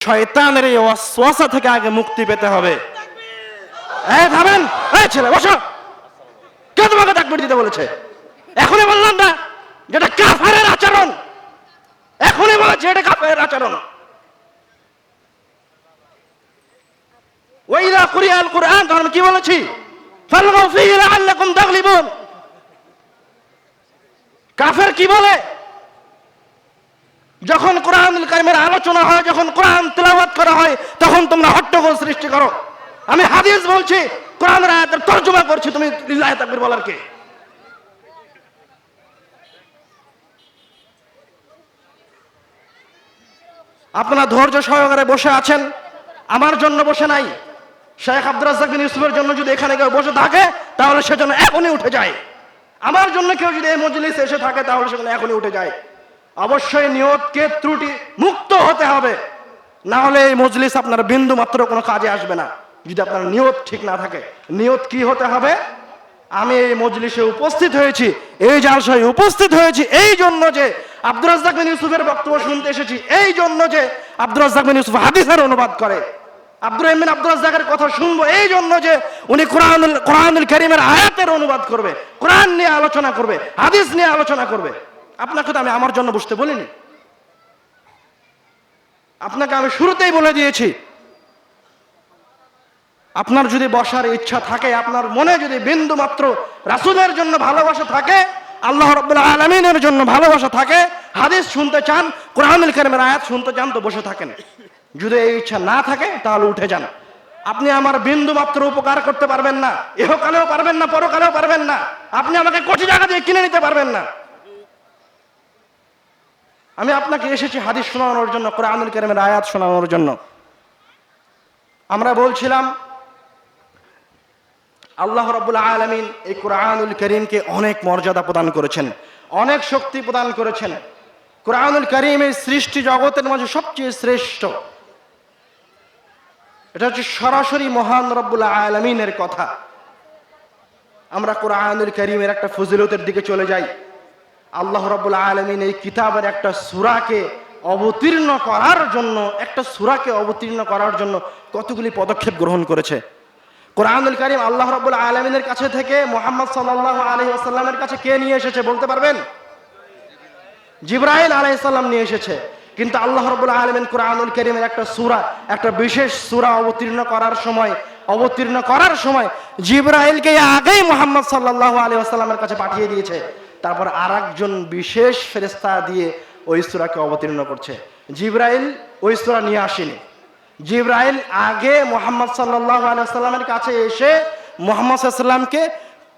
শয়তানের এই ওয়াসওয়াসা থেকে আগে মুক্তি পেতে হবে। থামেন, ছেলে বসো। কে তোমাকে তাকবীর দিতে বলেছে? এখনই বললাম না যেটা কাফেরের আচরণ, এখনই বলেছে এটা কাফেরের আচরণ। ওয়াইদা কুরিআল কুরআন, তখন কি বলেছি? ফালগু ফীহি লাআল্লাকুম তাগলিবুন। কাফের কি বলে? যখন কোরআনুল কারীমের আলোচনা হয়, যখন কোরআন তেলাওয়াত করা হয়, তখন তোমরা হট্টগোল সৃষ্টি করো। আমি হাদিস বলছি, কোরআনের আয়াতের তরজমা করছি, তুমি লিল্লাহি তাকবীর বলার কে? আপনারা ধৈর্য সহকারে বসে আছেন, আমার জন্য বসে নাই। শেখ আব্দুর রাজ্জাক বিন ইউসুফের জন্য যদি এখানে কেউ বসে থাকে, তাহলে সেজন্য এখনই উঠে যায়। আমার জন্য কেউ যদি এই মজলিসে এসে থাকে, তাহলে সেখানে এখনই উঠে যায়। অবশ্যই নিয়তকে ত্রুটি মুক্ত হতে হবে, না হলে এই মজলিস আপনার বিন্দু মাত্র কোনো কাজে আসবে না। যদি আপনার নিয়ত ঠিক না থাকে, নিয়ত কি হতে হবে? আমি এই মজলিসে উপস্থিত হয়েছি, এই জালসায় উপস্থিত হয়েছি এই জন্য যে আব্দুর রাজ্জাক বিন ইউসুফের বক্তব্য শুনতে এসেছি, এই জন্য যে আব্দুর রাজ্জাক বিন ইউসুফ হাদিসের অনুবাদ করে। আব্দুর রহিম বিন আব্দুর রাজ্জাকের কথা শুনবো এই জন্য যে উনি কোরআনুল কারীমের আয়াতের অনুবাদ করবে, কোরআন নিয়ে আলোচনা করবে, হাদিস নিয়ে আলোচনা করবে। আপনাকে তো আমি আমার জন্য বসতে বলিনি, আপনাকে আমি শুরুতেই বলে দিয়েছি, আপনার যদি বসার ইচ্ছা থাকে, আপনার মনে যদি বিন্দু মাত্র রাসূলের জন্য ভালোবাসা থাকে, আল্লাহ রাব্বুল আলামিনের জন্য ভালোবাসা থাকে, হাদিস শুনতে চান, কোরআনুল কারীমের আয়াত শুনতে চান, তো বসে থাকেন। যদি এই ইচ্ছা না থাকে, তাহলে উঠে যান। আপনি আমার বিন্দু মাত্র উপকার করতে পারবেন না, ইহকালেও পারবেন না, পরকালেও পারবেন না। আপনি আমাকে কোটি টাকা দিয়ে কিনে নিতে পারবেন না। আমি আপনাকে এসেছি হাদিস শোনানোর জন্য, কোরআনুল কারীমের আয়াত শোনানোর জন্য। আমরা বলছিলাম আল্লাহ রাব্বুল আলামিন এই কোরআনুল কারীমকে অনেক মর্যাদা প্রদান করেছেন, অনেক শক্তি প্রদান করেছেন। কোরআনুল কারীম এই সৃষ্টি জগতের মাঝে সবচেয়ে শ্রেষ্ঠ। এটা হচ্ছে সরাসরি মহান রব্বুল আলামিনের কথা। আমরা কোরআনুল কারীমের একটা ফজিলতের দিকে চলে যাই। আল্লাহ রাব্বুল আলামিন এই কিতাবের একটা সূরাকে অবতীর্ণ করার জন্য কতগুলি পদক্ষেপ গ্রহণ করেছে। কোরআনুল কারীম আল্লাহ রাব্বুল আলামিনের কাছে থেকে মুহাম্মদ সাল্লাল্লাহু আলাইহি ওয়াসাল্লামের কাছে কে নিয়ে এসেছে বলতে পারবেন? জিবরাইল আলাইহিস সালাম নিয়ে এসেছে। কিন্তু আল্লাহ রাব্বুল আলামিন কোরআনুল কারীমের একটা সূরা, একটা বিশেষ সূরা অবতীর্ণ করার সময় জিবরাইলকে আগেই মুহাম্মদ সাল্লাল্লাহু আলাইহি ওয়াসাল্লামের কাছে পাঠিয়ে দিয়েছে। তারপর আরেকজন বিশেষ ফেরেশতা দিয়ে ওই সূরাকে অবতীর্ণ করছে। জিবরাইল ওই সূরা নিয়ে আসেনি। জিবরাইল আগে মুহাম্মদ সাল্লাল্লাহু আলাইহি ওয়াসাল্লামের কাছে এসে মুহাম্মদ সাল্লাল্লাহু আলাইহি ওয়াসাল্লামকে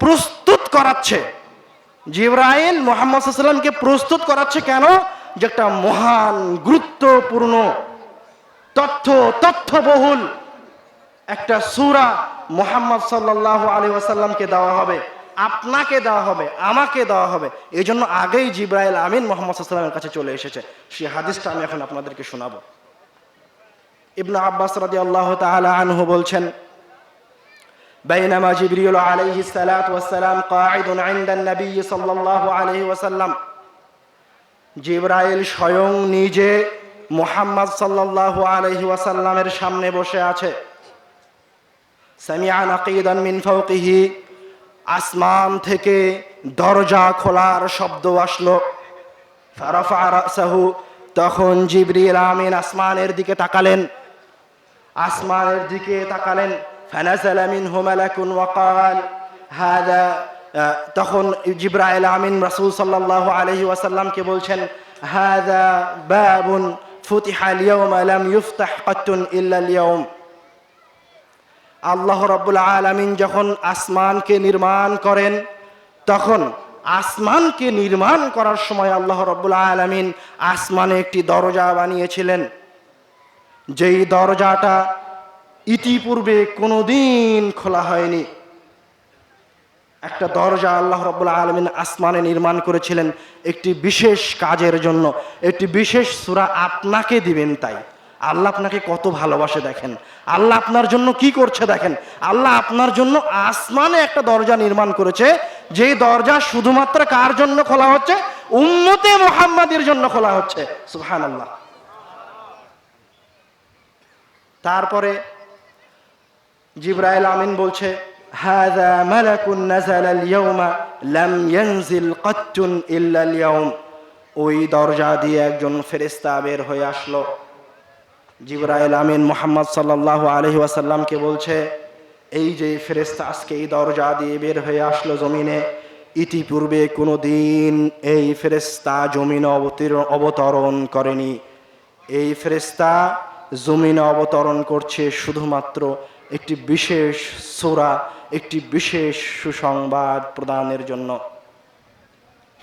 প্রস্তুত করাচ্ছে। জিবরাইল মুহাম্মদ সাল্লাল্লাহু আলাইহি ওয়াসাল্লামকে প্রস্তুত করাচ্ছে কেন? যে একটা মহান গুরুত্বপূর্ণ তথ্যবহুল একটা সূরা মুহাম্মদ সাল্লাল্লাহু আলাইহি ওয়াসাল্লামকে দেওয়া হবে, আপনাকে দেওয়া হবে, আমাকে দেওয়া হবে। এই জন্য আগেই জিবরাইল আমিন মুহাম্মদ সাল্লাল্লাহু আলাইহি ওয়াসাল্লামের কাছে চলে এসেছে। সেই হাদিসটা আমি এখন আপনাদেরকে শোনাবো। ইবনে আব্বাস রাদিয়াল্লাহু তাআলা আনহু বলছেন, বাইনামা জিবরিল আলাইহিস সালাতু ওয়াস সালাম কাঈদুন ইনদান নবী সাল্লাল্লাহু আলাইহি ওয়াসাল্লাম, জিবরাইল স্বয়ং নিজে মুহাম্মদ সাল্লাল্লাহু আলাইহি ওয়াসাল্লামের সামনে বসে আছে। সামিআ নাকিদান মিন ফাওকিহি, আসমান থেকে দরজা খোলার শব্দ আসলো। ফারাফা রাসাহু, তখন জিবরিল আমিন আসমানের দিকে তাকালেন। ফানাজালা মিনহু মালাকুন ওয়া ক্বাল হাযা, তখন জিবরাইল আমিন রাসূল সাল্লাল্লাহু আলাইহি ওয়াসাল্লামকে বলছেন, হাযা বাবুন ফুতিহা আল-ইয়াওমা লাম ইফতাহ কাত্তুন ইল্লা আল-ইয়াওম। আল্লাহ রাব্বুল আলামিন যখন আসমানকে নির্মাণ করেন, তখন আসমানকে নির্মাণ করার সময় আল্লাহ রাব্বুল আলামিন আসমানে একটি দরজা বানিয়েছিলেন, যেই দরজাটা ইতিপূর্বে কোনোদিন খোলা হয়নি। একটা দরজা আল্লাহ রাব্বুল আলামিন আসমানে নির্মাণ করেছিলেন একটি বিশেষ কাজের জন্য, একটি বিশেষ সূরা আপনাকে দিবেন। তাই আল্লাহ আপনাকে কত ভালোবাসে দেখেন, আল্লাহ আপনার জন্য কি করছে দেখেন। আল্লাহ আপনার জন্য আসমানে একটা দরজা নির্মাণ করেছে, যেই দরজা শুধুমাত্র কার জন্য খোলা হচ্ছে? উম্মতে মুহাম্মাদের জন্য খোলা হচ্ছে। সুবহানাল্লাহ। তারপরে জিবরাইল আমিন বলছে, হাযা মালাকুন নাযালা আল-ইয়াওমা লাম ইয়ানজিল কাত্তুন ইল্লা আল-ইয়াওম। ওই দরজা দিয়ে একজন ফেরেশতা বের হয়ে আসলো। জিবরাইল আমিন মুহাম্মদ সাল্লাল্লাহু আলাইহি ওয়াসাল্লামকে বলছে, এই যে ফেরেশতা আজকে এই দরজা দিয়ে বের হয়ে আসলো জমিনে, ইতিপূর্বে কোনো দিন এই ফেরেশতা জমিনে অবতরণ করেনি। এই ফেরেশতা জমিনে অবতরণ করছে শুধুমাত্র একটি বিশেষ সূরা, একটি বিশেষ সুসংবাদ প্রদানের জন্য।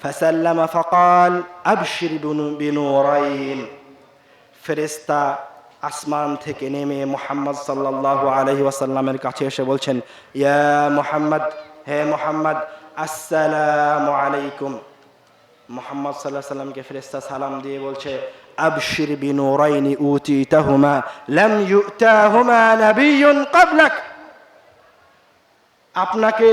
ফাসাল্লামা ফাকাল আবশির বিনুরাইন। ফেরেশতা আসমান থেকে নেমে মুহাম্মদ সাল্লাল্লাহু আলাইহি ওয়াসাল্লামের কাছে এসে বলছেন, ইয়া মুহাম্মদ, হে মুহাম্মদ, আসসালামু আলাইকুম। মুহাম্মদ সাল্লাল্লাহু আলাইহি ওয়াসাল্লামকে ফেরেশতা সালাম দিয়ে বলছে, আবশির বিনুরাইনি উতিতাহুমা লাম ইউতাহুমা নাবিয়্যুন ক্বাবলাক। আপনাকে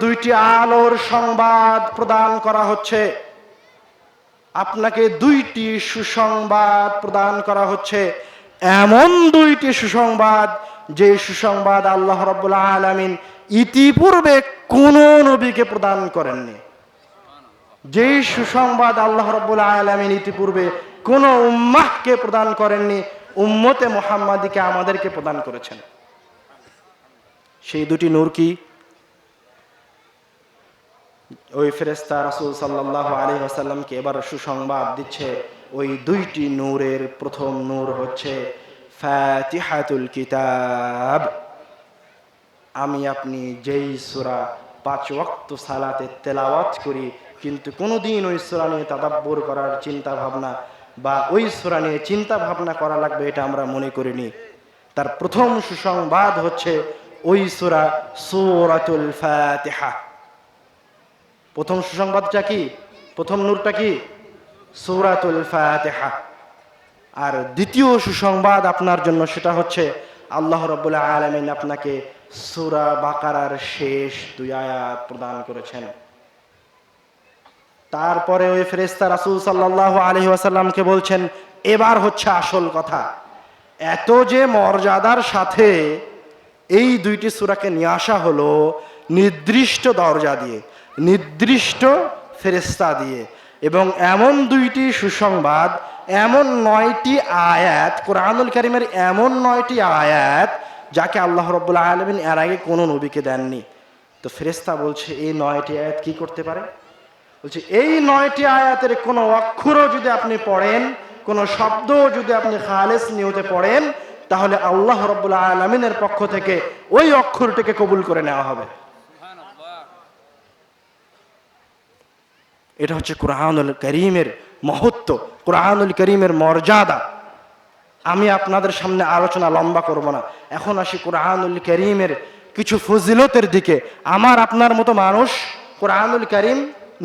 দুইটি আলোর সংবাদ প্রদান করা হচ্ছে। আপনাকে দুইটি সুসংবাদ প্রদান করা হচ্ছে, এমন দুইটি সুসংবাদ যে সুসংবাদ আল্লাহ রাব্বুল আলামিন ইতিপূর্বে কোন নবীকে প্রদান করেননি। যেই সুসংবাদ আল্লাহ রাব্বুল আলামিন ইতিপূর্বে কোন উম্মাহকে প্রদান করেননি, উম্মতে মুহাম্মাদীকে আমাদেরকে প্রদান করেছেন। সেই দুটি নূর কি? ওই ফেরেশতা রাসূল সাল্লাল্লাহু আলাইহি ওয়াসাল্লামকে এবার সুসংবাদ দিচ্ছে। ওই দুইটি নূরের প্রথম নূর হচ্ছে ফাতিহাতুল কিতাব। আমি আপনি যেই সূরা 5 ওয়াক্ত সালাতে তেলাওয়াত করি, কিন্তু কোনোদিন ওই সূরা নিয়ে তাদাব্বুর করার চিন্তা ভাবনা বা ওই সূরা নিয়ে চিন্তা ভাবনা করা লাগবে এটা আমরা মনে করিনি। তার প্রথম সুসংবাদ হচ্ছে ওই সূরা সূরাতুল ফাতিহা। প্রথম সুসংবাদটা কি? প্রথম নূরটা কি? সূরাতুল ফাতিহা। আর দ্বিতীয় সুসংবাদ আপনার জন্য, সেটা হচ্ছে আল্লাহ রাব্বুল আলামিন আপনাকে সূরা বাকারার শেষ 2 আয়াত প্রদান করেছেন। তারপরে ওই ফেরেশতা রাসূল সাল্লাল্লাহু আলাইহি ওয়াসাল্লামকে বলছেন, এবার হচ্ছে আসল কথা। এত যে মর্যাদার সাথে এই দুইটি সূরাকে নিয়ে আসা হলো নির্দিষ্ট দরজা দিয়ে, নির্দিষ্ট ফেরেশতা দিয়ে, এবং এমন দুইটি সুসংবাদ, এমন 9টি আয়াত, কোরআনুল কারীমের এমন 9টি আয়াত যাকে আল্লাহ রাব্বুল আলামিন এর আগে কোনো নবীকে দেননি। তো ফেরেশতা বলছে এই 9টি আয়াত কি করতে পারে? বলছে এই 9টি আয়াতের কোনো অক্ষরও যদি আপনি পড়েন, কোনো শব্দ যদি আপনি খালেস নিয়তে পড়েন, তাহলে আল্লাহ রাব্বুল আলামিনের পক্ষ থেকে ওই অক্ষরটিকে কবুল করে নেওয়া হবে। এটা হচ্ছে কোরআনুল কারীমের মহত্ব, কোরআনুল কারীমের মর্যাদা। আমি আপনাদের সামনে আলোচনা লম্বা করব না, এখন আসি কোরআনুল কারীমের কিছু ফজিলতের দিকে। আমার আপনার মতো মানুষ কোরআনুল কারীম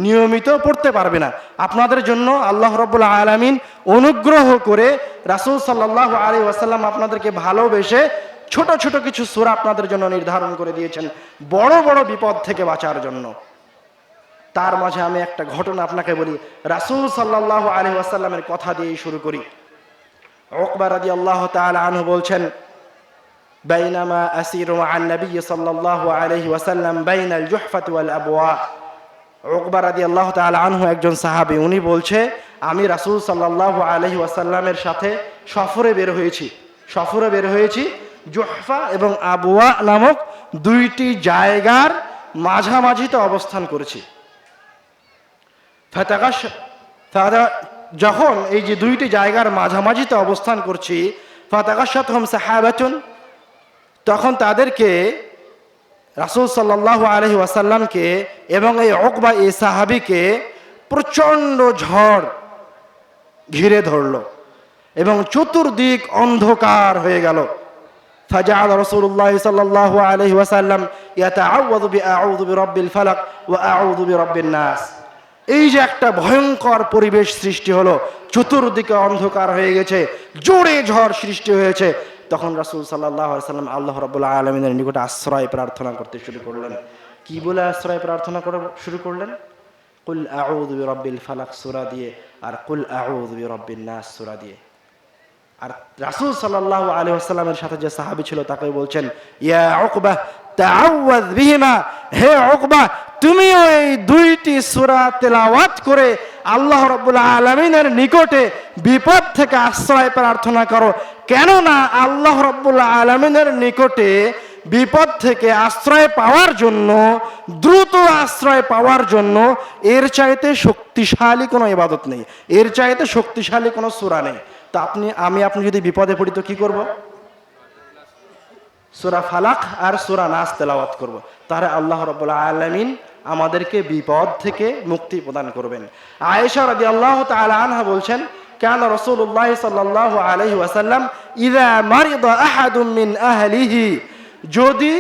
নিয়মিত পড়তে পারবে না। আপনাদের জন্য আল্লাহ রাব্বুল আলামিন অনুগ্রহ করে রাসূল সাল্লাল্লাহু আলাইহি ওয়াসাল্লাম আপনাদেরকে ভালোবেসে ছোট ছোট কিছু সূরা আপনাদের জন্য নির্ধারণ করে দিয়েছেন বড় বড় বিপদ থেকে বাঁচার জন্য। তার মাঝে আমি একটা ঘটনা আপনাকে বলি। রাসূল সাল্লাল্লাহু আলাইহি ওয়াসাল্লামের কথা দিয়ে শুরু করি। উকবা রাদিয়াল্লাহু তাআলা আনহু বলছেন, বাইনামা আসিরু আন নবী সাল্লাল্লাহু আলাইহি ওয়াসাল্লাম বাইনাল জুহফাতি ওয়াল আবওয়া। উকবা রাদিয়াল্লাহু তাআলা আনহু একজন সাহাবী, উনি বলছে আমি রাসূল সাল্লাল্লাহু আলাইহি ওয়াসাল্লামের সাথে সফরে বের হয়েছি। জুহফা এবং আবওয়া নামক দুইটি জায়গার মাঝামাঝিতে অবস্থান করেছি। যখন এই যে দুইটি জায়গার মাঝামাঝিতে অবস্থান করছি, ফাতাগাশাতহুম সাহাবাতুন, তখন তাদেরকে রাসূল সাল্লাল্লাহু আলাইহি ওয়াসাল্লামকে এবং এই উকবা এই সাহাবীকে প্রচন্ড ঝড় ঘিরে ধরল এবং চতুর্দিক অন্ধকার হয়ে গেল। ফাজাআল রাসূলুল্লাহ সাল্লাল্লাহু আলাইহি ওয়াসাল্লাম ইয়াতাআওয়াযু বিআউযু বিরাব্বিল ফালাক ওয়া আউযু বিরাব্বিন নাস। এই যে একটা ভয়ঙ্কর পরিবেশ সৃষ্টি হলো, চতুর্দিকে অন্ধকার হয়ে গেছে, জোরে ঝড় সৃষ্টি হয়েছে, তখন রাসূল সাল্লাল্লাহু আলাইহি ওয়াসাল্লাম আল্লাহ রাব্বুল আলামিনের নিকটে আশ্রয় প্রার্থনা করতে শুরু করলেন। কি বলে আশ্রয় প্রার্থনা করা শুরু করলেন? কুল আউযু বিরাব্বিল ফালাক সূরা দিয়ে আর কুল আউযু বিরাব্বিন নাস সূরা দিয়ে। আর রাসূল সাল্লাল্লাহু আলাইহি ওয়াসাল্লামের সাথে যে সাহাবী ছিল তাকে বলছেন, ইয়া উকবা তাআওয়াজ বিহিমা, হে উকবা তুমিও এই দুইটি সূরা তেলাওয়াত করে আল্লাহ রাব্বুল আলামিনের নিকটে বিপদ থেকে আশ্রয় প্রার্থনা করো। কেননা আল্লাহ রাব্বুল আলামিনের নিকটে বিপদ থেকে আশ্রয় পাওয়ার জন্য, দ্রুত আশ্রয় পাওয়ার জন্য এর চাইতে শক্তিশালী কোনো ইবাদত নেই, এর চাইতে শক্তিশালী কোনো সূরা নেই। তো আপনি যদি বিপদে পড়ি তো কি করব? সূরা ফালাক আর সূরা নাস তেলাওয়াত করব। তাহলে আল্লাহ রাব্বুল আলামিন আমাদেরকে বিপদ থেকে মুক্তি প্রদান করবেন। আয়েশা রাদিয়াল্লাহু তাআলা আনহা বলছেন, কানা রাসূলুল্লাহ সাল্লাল্লাহু আলাইহি ওয়াসাল্লাম ইযা মারিদা আহাদুম মিন আহলিহি, যদি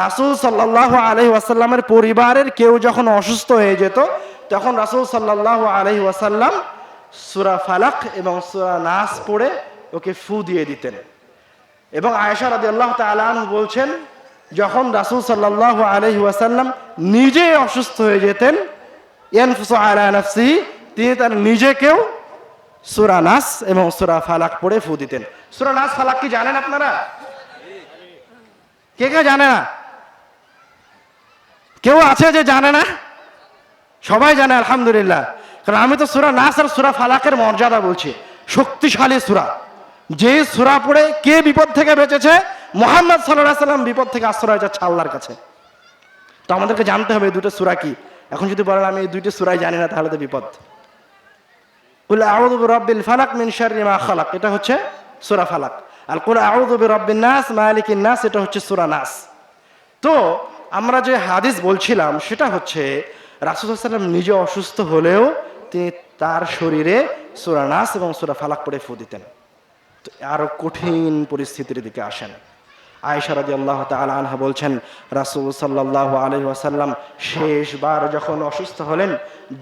রাসূল সাল্লাল্লাহু আলাইহি ওয়াসাল্লামের পরিবারের কেউ যখন অসুস্থ হয়ে যেত তখন রাসূল সাল্লাল্লাহু আলাইহি ওয়াসাল্লাম সূরা ফালাক এবং সূরা নাস পড়ে ওকে ফু দিয়ে দিতেন। এবং আয়েশা রাদিয়াল্লাহু তাআলা আনহা বলছেন, যখন রাসূল সাল্লাল্লাহু আলাইহি ওয়াসাল্লাম নিজে অসুস্থ হয়ে যেতেন, ইয়ানফুসু আলা নাফসিহি, তিনি তার নিজেকেও সূরা নাস এবং সূরা ফালাক পড়ে ফু দিতেন। সূরা নাস ফালাক কি জানেন আপনারা? কে কে জানে না? কেউ আছে যে জানে না? সবাই জানে আলহামদুলিল্লাহ। কারণ আমি তো সূরা নাস আর সূরা ফালাকের মর্যাদা বলছি, শক্তিশালী সূরা। যে সূরা পড়ে কে বিপদ থেকে বেঁচেছে? মুহাম্মদ সাল্লাল্লাহু আলাইহি ওয়াসাল্লাম বিপদ থেকে আশ্রয় চাচ্ছে আল্লাহর কাছে। তো আমাদেরকে জানতে হবে এই দুটো সূরা কি। এখন যদি বলেন আমি এই দুইটা সূরাই জানি না, তাহলে তো বিপদ। কুল আউযু বিরাব্বিল ফালাক মিন শাররি মা খালাক, এটা হচ্ছে সূরা ফালাক। আর কুল আউযু বিরাব্বিন নাস মালিকিন নাস, এটা হচ্ছে সূরা নাস। তো আমরা যে হাদিস বলছিলাম সেটা হচ্ছে রাসূল সাল্লাল্লাহু আলাইহি ওয়াসাল্লাম নিজে অসুস্থ হলেও তিনি তার শরীরে সূরা নাস এবং সূরা ফালাক পড়ে ফু দিতেন। তো আরো কঠিন পরিস্থিতির দিকে আসেন। আয়েশা রাদিয়াল্লাহু তাআলা আনহা বলছেন, রাসূল সাল্লাল্লাহু আলাইহি ওয়াসাল্লাম শেষবার যখন অসুস্থ হলেন,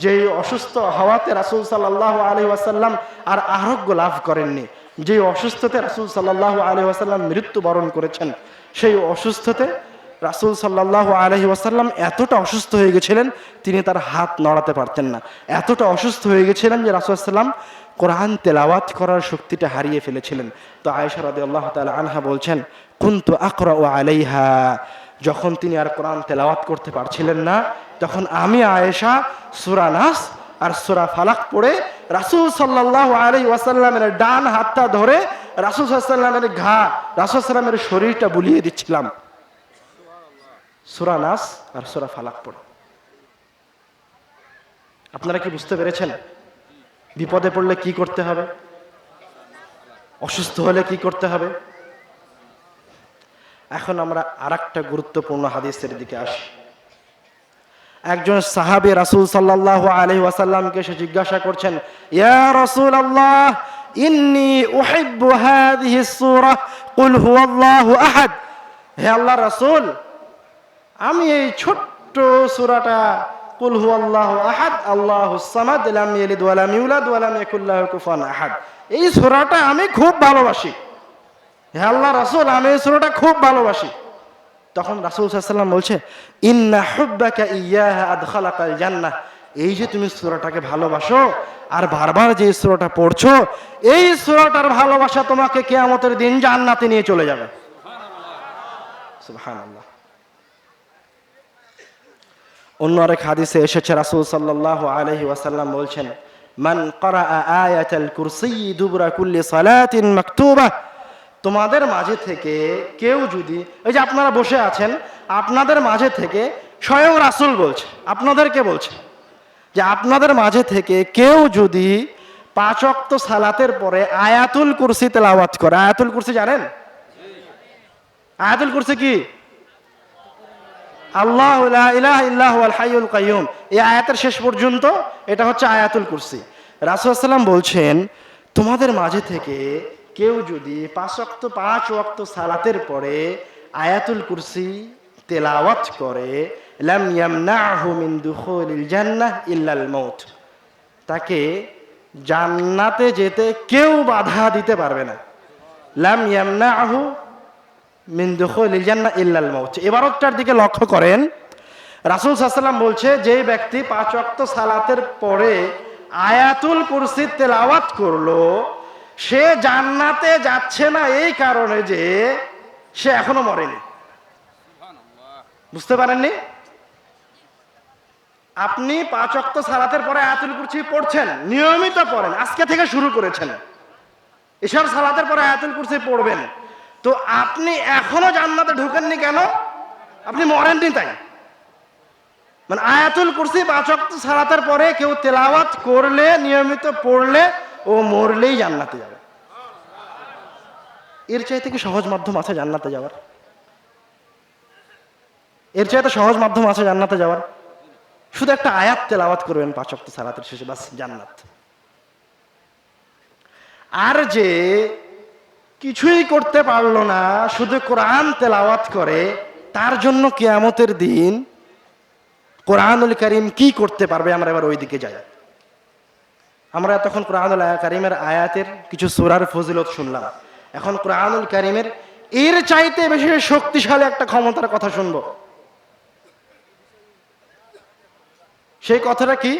যেই অসুস্থ হওয়াতে রাসূল সাল্লাল্লাহু আলাইহি ওয়াসাল্লাম আর আরোগ্য লাভ করেননি, যে অসুস্থতে রাসূল সাল্লাল্লাহু আলাইহি ওয়াসাল্লাম মৃত্যুবরণ করেছেন, সেই অসুস্থতে রাসূল সাল্লাল্লাহু আলাইহি ওয়াসাল্লাম এতটা অসুস্থ হয়ে গেছিলেন তিনি তার হাত নড়াতে পারতেন না। এতটা অসুস্থ হয়ে গেছিলেন যে রাসূল সাল্লাম কোরআন তেলাওয়াত করার শক্তিটা হারিয়ে ফেলেছিলেন। তো আয়েশা রাদিয়াল্লাহু তাআলা আনহা বলছেন, কুনতু আকরাউ আলাইহা, যখন তিনি আর কোরআন তেলাওয়াত করতে পারছিলেন না তখন আমি আয়েশা সূরা নাস আর সূরা ফালাক পড়ে রাসূল সাল্লাল্লাহু আলাইহি ওয়াসাল্লামের ডান হাতটা ধরে রাসূল সাল্লাল্লাহু আলাইহি ওয়াসাল্লামের রাসূল সাল্লাল্লাহু আলাইহি ওয়াসাল্লামের শরীরটা বুলিয়ে দিচ্ছিলাম সূরা নাস আর সূরা ফালাক পড়ে। আপনারা কি বুঝতে পেরেছেন বিপদে পড়লে কি করতে হবে, অসুস্থ হলে কি করতে হবে? এখন আমরা আরেকটা গুরুত্বপূর্ণ হাদিসের দিকে আসি। একজন সাহাবী রাসূল সাল্লাল্লাহু আলাইহি ওয়াসাল্লামকে এসে জিজ্ঞাসা করছেন, ইয়া রাসূলুল্লাহ ইন্নী উহিব্বু হাযিহি সূরা কুল হুয়াল্লাহু আহাদ, হে আল্লাহর রাসূল আমি এই ছোট্ট সূরাটা কুল হুয়াল্লাহু আহাদ আল্লাহুস সামাদ লাম ইয়ালিদ ওয়া লাম ইউলাদ ওয়া লাম ইয়াকুল লাহু কুফুয়ান আহাদ, এই সূরাটা আমি খুব ভালোবাসি। হে আল্লাহর রাসূল আমি এই সূরাটা খুব ভালোবাসি। তখন রাসূল সাল্লাল্লাহু আলাইহি ওয়াসাল্লাম বলছে, ইন্না হুব্বাকা ইয়্যাহা আদখালাকাল জান্নাহ, এই যে তুমি সূরাটাকে ভালোবাসো আর বারবার যে সূরাটা পড়ছো, এই সূরাটার ভালোবাসা তোমাকে কিয়ামতের দিন জান্নাতে নিয়ে চলে যাবে। সুবহানাল্লাহ, সুবহানাল্লাহ। অন্য আরেক হাদিসে এসেছে রাসূল সাল্লাল্লাহু আলাইহি ওয়াসাল্লাম বলছেন, মান ক্বারাআ আয়াতাল কুরসি দুবরা কুল্লি সালাতিন মাকতুবাহ, তোমাদের মাঝে থেকে কেউ যদি, এই যে আপনারা বসে আছেন আপনাদের মাঝে থেকে স্বয়ং রাসূল বলছে, আপনাদেরকে বলছে যে আপনাদের মাঝে থেকে কেউ যদি 5 ওয়াক্ত সালাতের পরে আয়াতুল কুরসি তেলাওয়াত করে। আয়াতুল কুরসি জানেন? আয়াতুল কুরসি কি? আল্লাহু লা ইলাহা ইল্লা হুয়াল হাইয়ুল কাইয়ুম, এই আয়াতের শেষ পর্যন্ত এটা হচ্ছে আয়াতুল কুরসি। রাসূল সাল্লাল্লাহু আলাইহি ওয়াসাল্লাম বলছেন তোমাদের মাঝে থেকে কেউ যদি 5 ওয়াক্ত সালাতের পরে আয়াতুল কুরসি তেলাওয়াত করে, লাম ইয়ামনাহু মিন দুখুলিল জান্নাহ ইল্লাল মাউত, তাকে জান্নাতে যেতে কেউ বাধা দিতে পারবে না। লাম ইয়ামনাহু মিন দুখুলিল জান্নাহ ইল্লাল মাউত, ইবারতটার দিকে লক্ষ্য করেন। রাসূল সাল্লাল্লাহু আলাইহি ওয়াসাল্লাম বলছে, যে ব্যক্তি 5 ওয়াক্ত সালাতের পরে আয়াতুল কুরসি তেলাওয়াত করলো, সে জান্নাতে যাচ্ছে না এই কারণে যে সে এখনো মরেনি। বুঝতে পারেননি? আপনি 5 ওয়াক্ত সালাতের পরে আয়াতুল কুরসি পড়ছেন, নিয়মিত পড়েন, আজকে থেকে শুরু করেছেন, এশার সালাতের পরে আয়াতুল কুরসি পড়বেন, তো আপনি এখনো জান্নাতে ঢোকেননি কেন? আপনি মরেননি তাই। মানে আয়াতুল কুরসি 5 ওয়াক্ত সালাতের পরে কেউ তেলাওয়াত করলে, নিয়মিত পড়লে, ও মরলেই জান্নাতে যাবে। এর চাইতে কি সহজ মাধ্যম আছে জান্নাতে যাওয়ার? এর চাইতে সহজ মাধ্যম আছে জান্নাতে যাওয়ার? শুধু একটা আয়াত তেলাওয়াত করবেন 5 ওয়াক্ত সালাতের শেষে, বাস জান্নাত। আর যে কিছুই করতে পারলো না, শুধু কোরআন তেলাওয়াত করে, তার জন্য কিয়ামতের দিন কোরআনুল কারীম কি করতে পারবে? আমরা এবার ওই দিকে যাই। আমরা তখন কোরআনুল কারীমের আয়াতের কিছু সূরার ফজিলত শুনলাম, এখন কোরআনুল কারীমের এর চাইতে বেশি শক্তিশালী একটা ক্ষমতার কথা শুনবো। সেই কথাটা কি?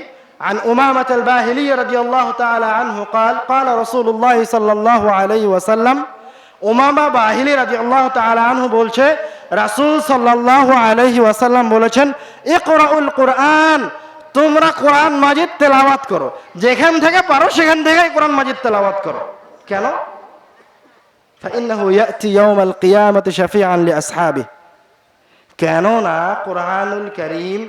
عن أمامة الباهلي رضي الله تعالى عنه قال قال رسول الله صلى الله عليه وسلم উমামা বাহিলি রাদিয়াল্লাহু তাআলা আনহু বলছে, রাসূল সাল্লাল্লাহু আলাইহি ওয়াসাল্লাম বলেছেন, ইকরাউল কুরআন, তোমরা কোরআন মাজিদ তেলাওয়াত করো, যেখান থেকে পারো সেখান থেকে কোরআন মাজিদ তেলাওয়াত করো। কেন? ফাইন্নাহু ইয়াতি ইয়াউমাল কিয়ামাতি শাফিআন লিআসহাবিহি, কেননা কোরআনুল কারীম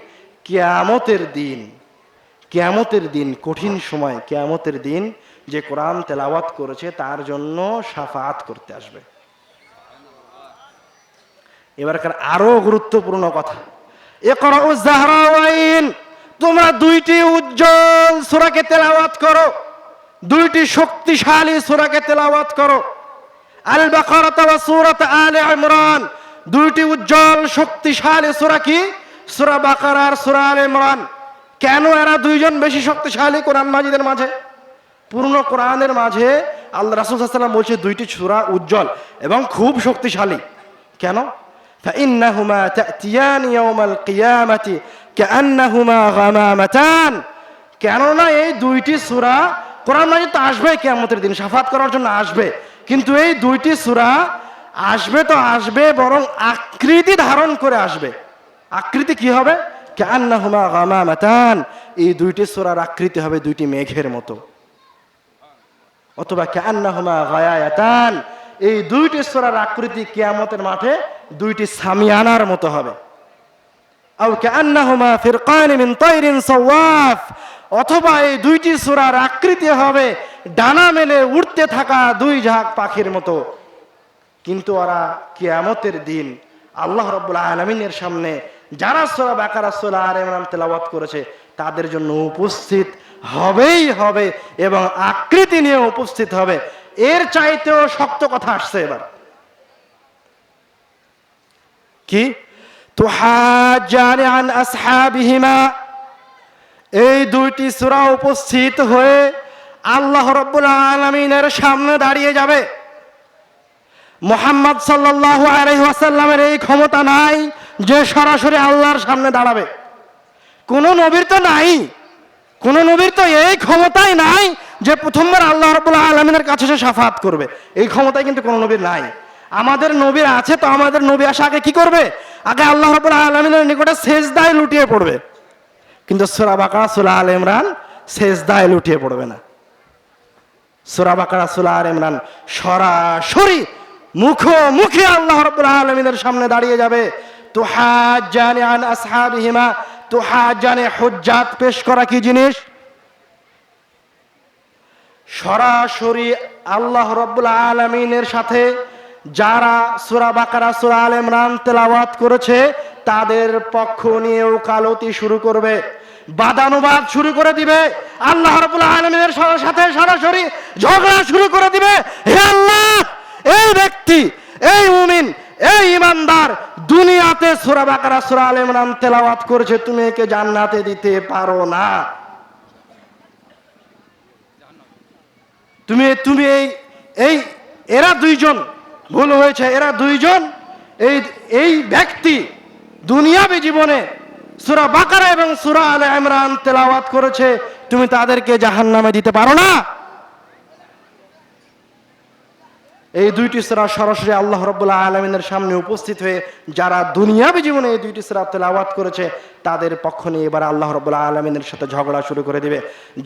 কিয়ামতের দিন, কঠিন সময়, কিয়ামতের দিন যে কোরআন তেলাওয়াত করেছে তার জন্য শাফাআত করতে আসবে। এবারকার আরো গুরুত্বপূর্ণ কথা, ইকরাউজ জাহরাওয়াইন, তোমরা দুইটি উজ্জ্বল সূরাকে তেলাওয়াত করো, দুইটি শক্তিশালী সূরাকে তেলাওয়াত করো। আল বাকারা ওয়া সূরাত আলে ইমরান, দুইটি উজ্জ্বল শক্তিশালী সূরা কি? সূরা বাকারা আর সূরা আলে ইমরান। কেন এরা দুইজন বেশি শক্তিশালী কোরআন মাজিদের মাঝে? পূর্ণ কোরআনের মাঝে আল্লাহ রাসূল সাল্লাল্লাহু আলাইহি ওয়াসাল্লাম বলছে দুইটি সূরা উজ্জ্বল এবং খুব শক্তিশালী। কেন? ফাইন্নাহুমা তাতিয়ানি ইয়াউমাল কিয়ামাতি কাআন্নাহুমা গামামাতান, কেননা এই দুইটি সূরা, কোরআন মাজিদ তো আসবে কিয়ামতের দিন, শাফাত করার জন্য আসবে, কিন্তু এই দুইটি সূরা আসবে তো আসবে, বরং আকৃতি ধারণ করে আসবে। আকৃতি কি হবে? কাআন্নাহুমা গামামাতান, এই দুইটি সূরার আকৃতি হবে দুইটি মেঘের মতো, অথবা কাআন্নাহুমা গায়ায়াতান, এই দুইটি সূরার আকৃতি কিয়ামতের মাঠে দুইটি সামিয়ানার মতো হবে। আও কাআন্নাহুমা ফিরকান মিন তায়রিন সাওয়াফ, অথবা এই দুইটি সূরার আকৃতি হবে ডানা মেলে উড়তে থাকা দুই ঝাঁক পাখির মতো। কিন্তু ওরা কিয়ামতের দিন আল্লাহ রাব্বুল আলামিনের সামনে যারা সূরা বাকারা, সূরা আলে ইমরান তেলাওয়াত করেছে তাদের জন্য উপস্থিত হবেই হবে, এবং আকৃতি নিয়ে উপস্থিত হবে। এর চাইতেও শক্ত কথা আসছে এবার। কি? তুহাজ্জানি আন আসহাবিহিমা, এই দুইটি সূরা উপস্থিত হয়ে আল্লাহ রাব্বুল আলামিনের সামনে দাঁড়িয়ে যাবে। মুহাম্মদ সাল্লাল্লাহু আলাইহি ওয়াসাল্লামের এই ক্ষমতা নাই যে সরাসরি আল্লাহর সামনে দাঁড়াবে। কোন নবীর তো নাই, কোন নবীর তো এই ক্ষমতাই নাই যে প্রথমবার আল্লাহ রাব্বুল আলামিনের কাছে সে শাফাত করবে। এই ক্ষমতাই কিন্তু কোন নবীর নাই। আমাদের নবীর আছে, তো আমাদের নবী আসা আগে কি করবে? আগে আল্লাহ রাব্বুল আলামিনের নিকটে সেজদায় লুটিয়ে পড়বে। কিন্তু সূরা বাকারা, সূরা আলে ইমরান সেজদায় লুটিয়ে পড়বে না। সূরা বাকারা, সূরা আলে ইমরান সরাসরি মুখোমুখি আল্লাহ রাব্বুল আলামিনের সামনে দাঁড়িয়ে যাবে। তুহাজ্জানি আন আসহাবিহিমা, তুহাজ্জানি হুজ্জাত পেশ করা কি জিনিস? সরাসরি আল্লাহ রাব্বুল আলামিনের সাথে যারা সূরা বাকারা, সূরা আলে ইমরান তেলাওয়াত করেছে তাদের পক্ষ নিয়ে ওকালতি শুরু করবে, বাদানুবাদ শুরু করে দিবে, আল্লাহ রাব্বুল আলামিনের সাথে সরাসরি ঝগড়া শুরু করে দিবে। হে আল্লাহ, এই ব্যক্তি, এই মুমিন, এই ইমানদার দুনিয়াতে সূরা বাকারা, সূরা আলে ইমরান তেলাওয়াত করেছে, তুমি একে জান্নাতে দিতে পারো না। তুমি এই এরা দুইজন ভুল হয়েছে, এরা দুইজন এই ব্যক্তি দুনিয়াবী জীবনে সূরা বাকারা এবং সূরা আলে ইমরান তেলাওয়াত করেছে, তুমি তাদেরকে জাহান্নামে দিতে পারো না? এই দুইটি সূরা সরাসরি আল্লাহ রাব্বুল আলামিনের সামনে উপস্থিত হয়ে যারা দুনিয়াবী জীবনে এই দুইটি সূরা তেলাওয়াত করেছে তাদের পক্ষ নিয়ে এবার আল্লাহ রাব্বুল আলামিনের সাথে ঝগড়া শুরু করে দিবে।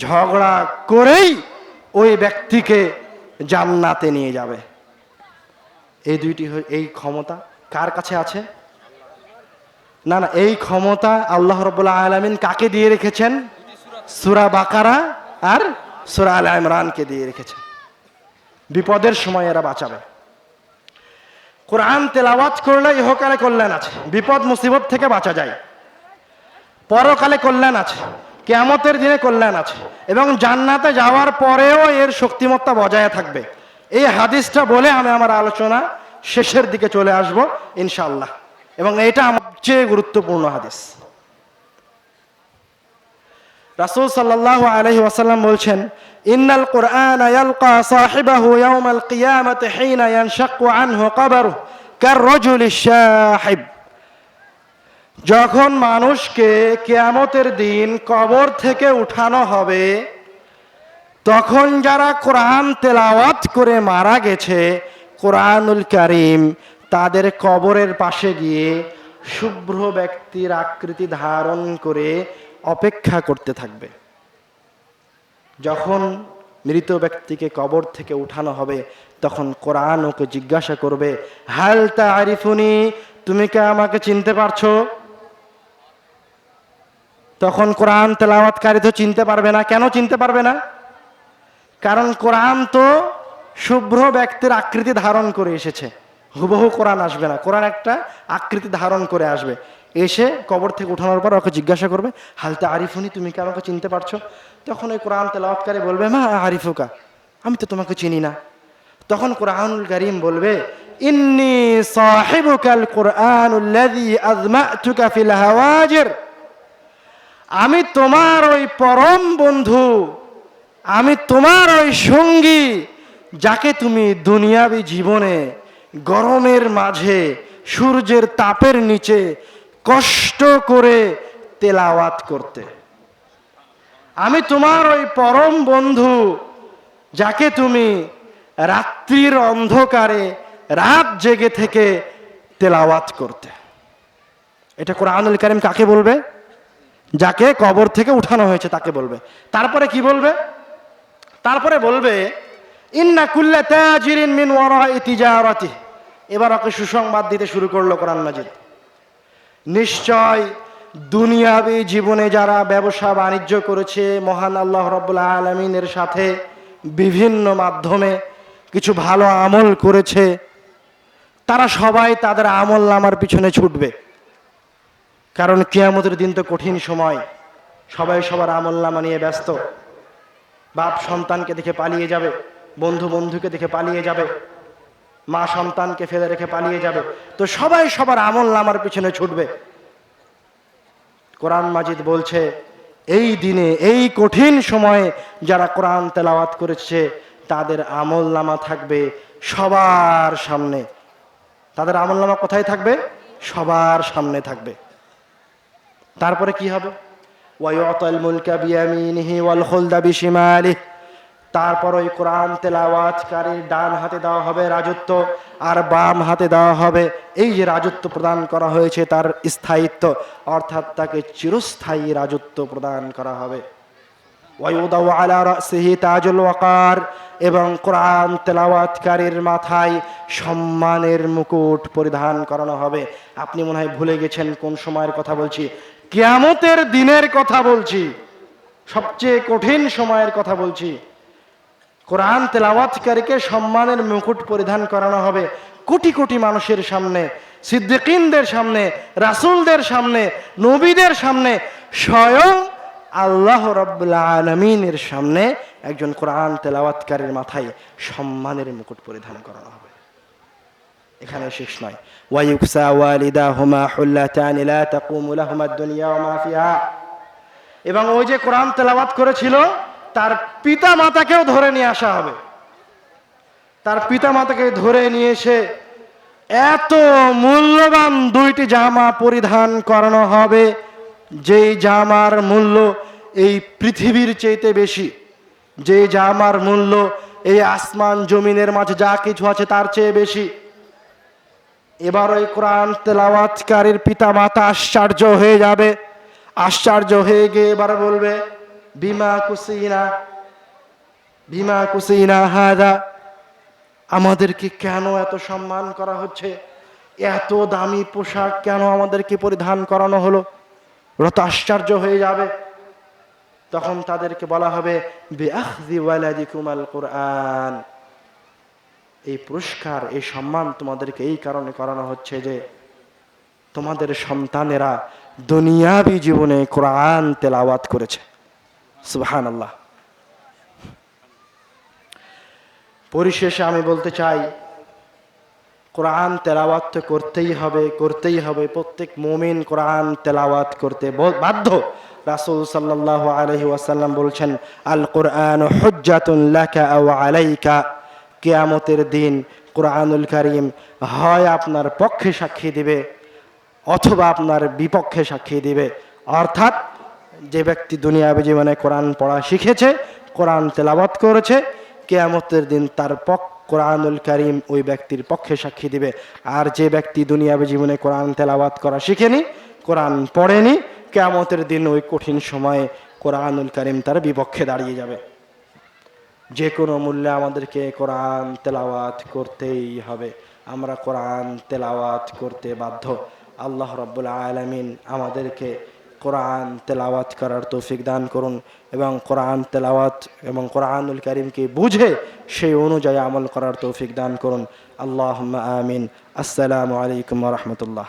ঝগড়া করেই ওই ব্যক্তিকে জান্নাতে নিয়ে যাবে। এই ক্ষমতা কার কাছে আছে? না, এই ক্ষমতা আল্লাহ রাব্বুল আলামিন কাকে দিয়ে রেখেছেন? সূরা বাকারা আর সূরা আলে ইমরানকে দিয়ে রেখেছেন। বিপদের সময় এরা বাঁচাবে। কোরআন তেলাওয়াত করলে ইহকালে কল্যাণ আছে, বিপদ মুসিবত থেকে বাঁচা যায়, পরকালে কল্যাণ আছে, কিয়ামতের দিনে কল্যাণ আছে, এবং জান্নাতে যাওয়ার পরেও এর শক্তিমত্তা বজায় থাকবে। এই হাদিসটা বলে আমি আমার আলোচনা শেষের দিকে চলে আসব ইনশাআল্লাহ, এবং এটা আমার চেয়ে গুরুত্বপূর্ণ হাদিস। রাসূল সাল্লাল্লাহু আলাইহি ওয়াসাল্লাম বলছেন, ইন্নাল কুরআনা ইয়ালকা সাহিবাহু ইয়াউমাল কিয়ামাতি হিনা ইয়ানশাক্কু আনহু কবরুহু কাররাজুলিশ শাহিব। যখন মানুষকে কিয়ামতের দিন কবর থেকে উঠানো হবে, তখন যারা কোরআন তেলাওয়াত করে মারা গেছে কোরআনুল কারীম, তাদের কবরের পাশে গিয়ে শুভ্র ব্যক্তির আকৃতি ধারণ করে অপেক্ষা করতে থাকবে। যখন মৃত ব্যক্তিকে কবর থেকে উঠানো হবে তখন কোরআন ওকে জিজ্ঞাসা করবে, হাল তা'রিফুনি, তুমি কি আমাকে চিনতে পারছো? তখন কোরআন তেলাওয়াতকারী তো চিনতে পারবে না। কেন চিনতে পারবে না? কারণ কোরআন তো শুভ্র ব্যক্তির আকৃতি ধারণ করে এসেছে, হুবহু কোরআন আসবে না, কোরআন একটা আকৃতি ধারণ করে আসবে। এসে কবর থেকে উঠানোর পর ওকে জিজ্ঞাসা করবে, হাল তা'রিফুনি, তুমি কি আমাকে চিনতে পারছো? তখন ওই কোরআন তেলাওয়াতকারী বলবে, মা আরিফুকা, আমি তো তোমাকে চিনি না। তখন কোরআনুল কারীম বলবে, ইন্নী সাহিবুকাল কুরআনুল্লাযী আযমা'তুকা ফিল হাওয়াজির, আমি তোমার ওই পরম বন্ধু, আমি তোমার ওই সঙ্গী, যাকে তুমি দুনিয়াবী জীবনে গরমের মাঝে সূর্যের তাপের নিচে কষ্ট করে তেলাওয়াত করতে। আমি তোমার ওই পরম বন্ধু, যাকে তুমি রাত্রির অন্ধকারে রাত জেগে থেকে তেলাওয়াত করতে। এটা কোরআনুল কারীম কাকে বলবে? যাকে কবর থেকে উঠানো হয়েছে তাকে বলবে। তারপরে কি বলবে? তারপরে বলবে, ইন্না কুল্লা তাজিরিন মিন ওয়ারা'i তিজারাতিহি। এবার ওকে সুসংবাদ দিতে শুরু করলো কোরআন মাজিদ। নিশ্চয় দুনিয়াবী জীবনে যারা ব্যবসা বাণিজ্য করেছে মহান আল্লাহ রাব্বুল আলামিনের সাথে, বিভিন্ন মাধ্যমে কিছু ভালো আমল করেছে, তারা সবাই তাদের আমল নামার পিছনে ছুটবে। কারণ কিয়ামতের দিন তো কঠিন সময়, সবাই সবার আমল নামা নিয়ে ব্যস্ত। বাপ সন্তানকে দেখে পালিয়ে যাবে, বন্ধু বন্ধুকে দেখে পালিয়ে যাবে, মা সন্তানকে ফেলে রেখে পালিয়ে যাবে, তো সবাই সবার আমল নামার পিছনে ছুটবে। কোরআন মাজিদ বলছে, এই দিনে, এই কঠিন সময়ে যারা কোরআন তেলাওয়াত করেছে তাদের আমল নামা থাকবে সবার সামনে। তাদের আমল নামা কোথায় থাকবে? সবার সামনে থাকবে। তারপরে কি হবে? ওয়ায়ুতাল মুলকা বিয়ামিনিহি ওয়াল খুলদা বিশিমালিহি। তারপর ওই কোরআন তেলাওয়াতকারীর ডান হাতে দেওয়া হবে রাজত্ব, আর বাম হাতে দেওয়া হবে এই যে রাজত্ব প্রদান করা হয়েছে তার স্থায়িত্ব, অর্থাৎ তাকে চিরস্থায়ী রাজত্ব প্রদান করা হবে। ওয়ায়ুদাউ আলা রাসিহি তাজুল ওয়াকার, এবং কোরআন তেলাওয়াতকারীর মাথায় সম্মানের মুকুট পরিধান করানো হবে। আপনি মনে হয় ভুলে গেছেন কোন সময়ের কথা বলছি। কিয়ামতের দিনের কথা বলছি, সবচেয়ে কঠিন সময়ের কথা বলছি। কোরআন তেলাওয়াতকারীকে সম্মানের মুকুট পরিধান করানো হবে কোটি কোটি মানুষের সামনে, সিদ্দিকিনদের সামনে, রাসূলদের সামনে, নবীদের সামনে, স্বয়ং আল্লাহ রাব্বুল আলামিনের সামনে একজন কোরআন তেলাওয়াতকারীর মাথায় সম্মানের মুকুট পরিধান করানো হবে। এখানে শেষ নয়, ওয়ায়ুকসা ওয়ালিদাহুমা হুল্লাতান লা তাকুমু লাহুমা দুনিয়া ওয়া মা ফিহা। এবং ওই যে কোরআন তেলাওয়াত করেছিল তার পিতা মাতাকেও ধরে নিয়ে আসা হবে। তার পিতা মাতাকে ধরে নিয়ে এসে এত মূল্যবান দুইটি জামা পরিধান করানো হবে, যেই জামার মূল্য এই পৃথিবীর চাইতে বেশি, যে জামার মূল্য এই আসমান জমিনের মাঝে যা কিছু আছে তার চেয়ে বেশি। এবার ওই কোরআন তেলাওয়াতকারীর পিতা মাতা আশ্চর্য হয়ে যাবে। আশ্চর্য হয়ে গিয়ে এবার বলবে, বিমা কুসিনা, বিমা কুসিনা হাদা, আমাদেরকে কেন এত সম্মান করা হচ্ছে, এত দামি পোশাক কেন আমাদেরকে পরিধান করানো হলো? ওরা তো আশ্চর্য হয়ে যাবে। তখন তাদেরকে বলা হবে, বিআখযি ওয়ালাদিকুমাল কুরআন, এই পুরস্কার এই সম্মান তোমাদেরকে এই কারণে করানো হচ্ছে যে তোমাদের সন্তানেরা দুনিয়াবি জীবনে কোরআন তেলাওয়াত করেছে। সুবহানাল্লাহ। পরিশেষে আমি বলতে চাই, কোরআন তেলাওয়াত তো করতেই হবে, করতেই হবে। প্রত্যেক মুমিন কোরআন তেলাওয়াত করতে বাধ্য। রাসূল সাল্লাল্লাহু আলাইহি ওয়াসাল্লাম বলছেন, আল কোরআন হুজ্জাতুন লাকা আও আলাইকা, কিয়ামতের দিন কোরআনুল কারীম হয় আপনার পক্ষে সাক্ষী দিবে অথবা আপনার বিপক্ষে সাক্ষী দিবে। অর্থাৎ যে ব্যক্তি দুনিয়াবী জীবনে কোরআন পড়া শিখেছে, কোরআন তেলাওয়াত করেছে, কিয়ামতের দিন তার কোরআনুল কারীম ওই ব্যক্তির পক্ষে সাক্ষী দিবে। আর যে ব্যক্তি দুনিয়াবী জীবনে কোরআন তেলাওয়াত করা শিখেনি, কোরআন পড়েনি, কিয়ামতের দিন ওই কঠিন সময়ে কোরআনুল কারীম তার বিপক্ষে দাঁড়িয়ে যাবে। যে কোনো মূল্যে আমাদেরকে কোরআন তেলাওয়াত করতেই হবে। আমরা কোরআন তেলাওয়াত করতে বাধ্য। আল্লাহ রাব্বুল আলামিন আমাদেরকে কোরআন তেলাওয়াত করার তৌফিক দান করুন এবং কোরআন তেলাওয়াত এবং কোরআনুল কারীমকে বুঝে সেই অনুযায়ী আমল করার তৌফিক দান করুন। আল্লাহুম্মা আমিন। আসসালামু আলাইকুম ওয়া রাহমাতুল্লাহ।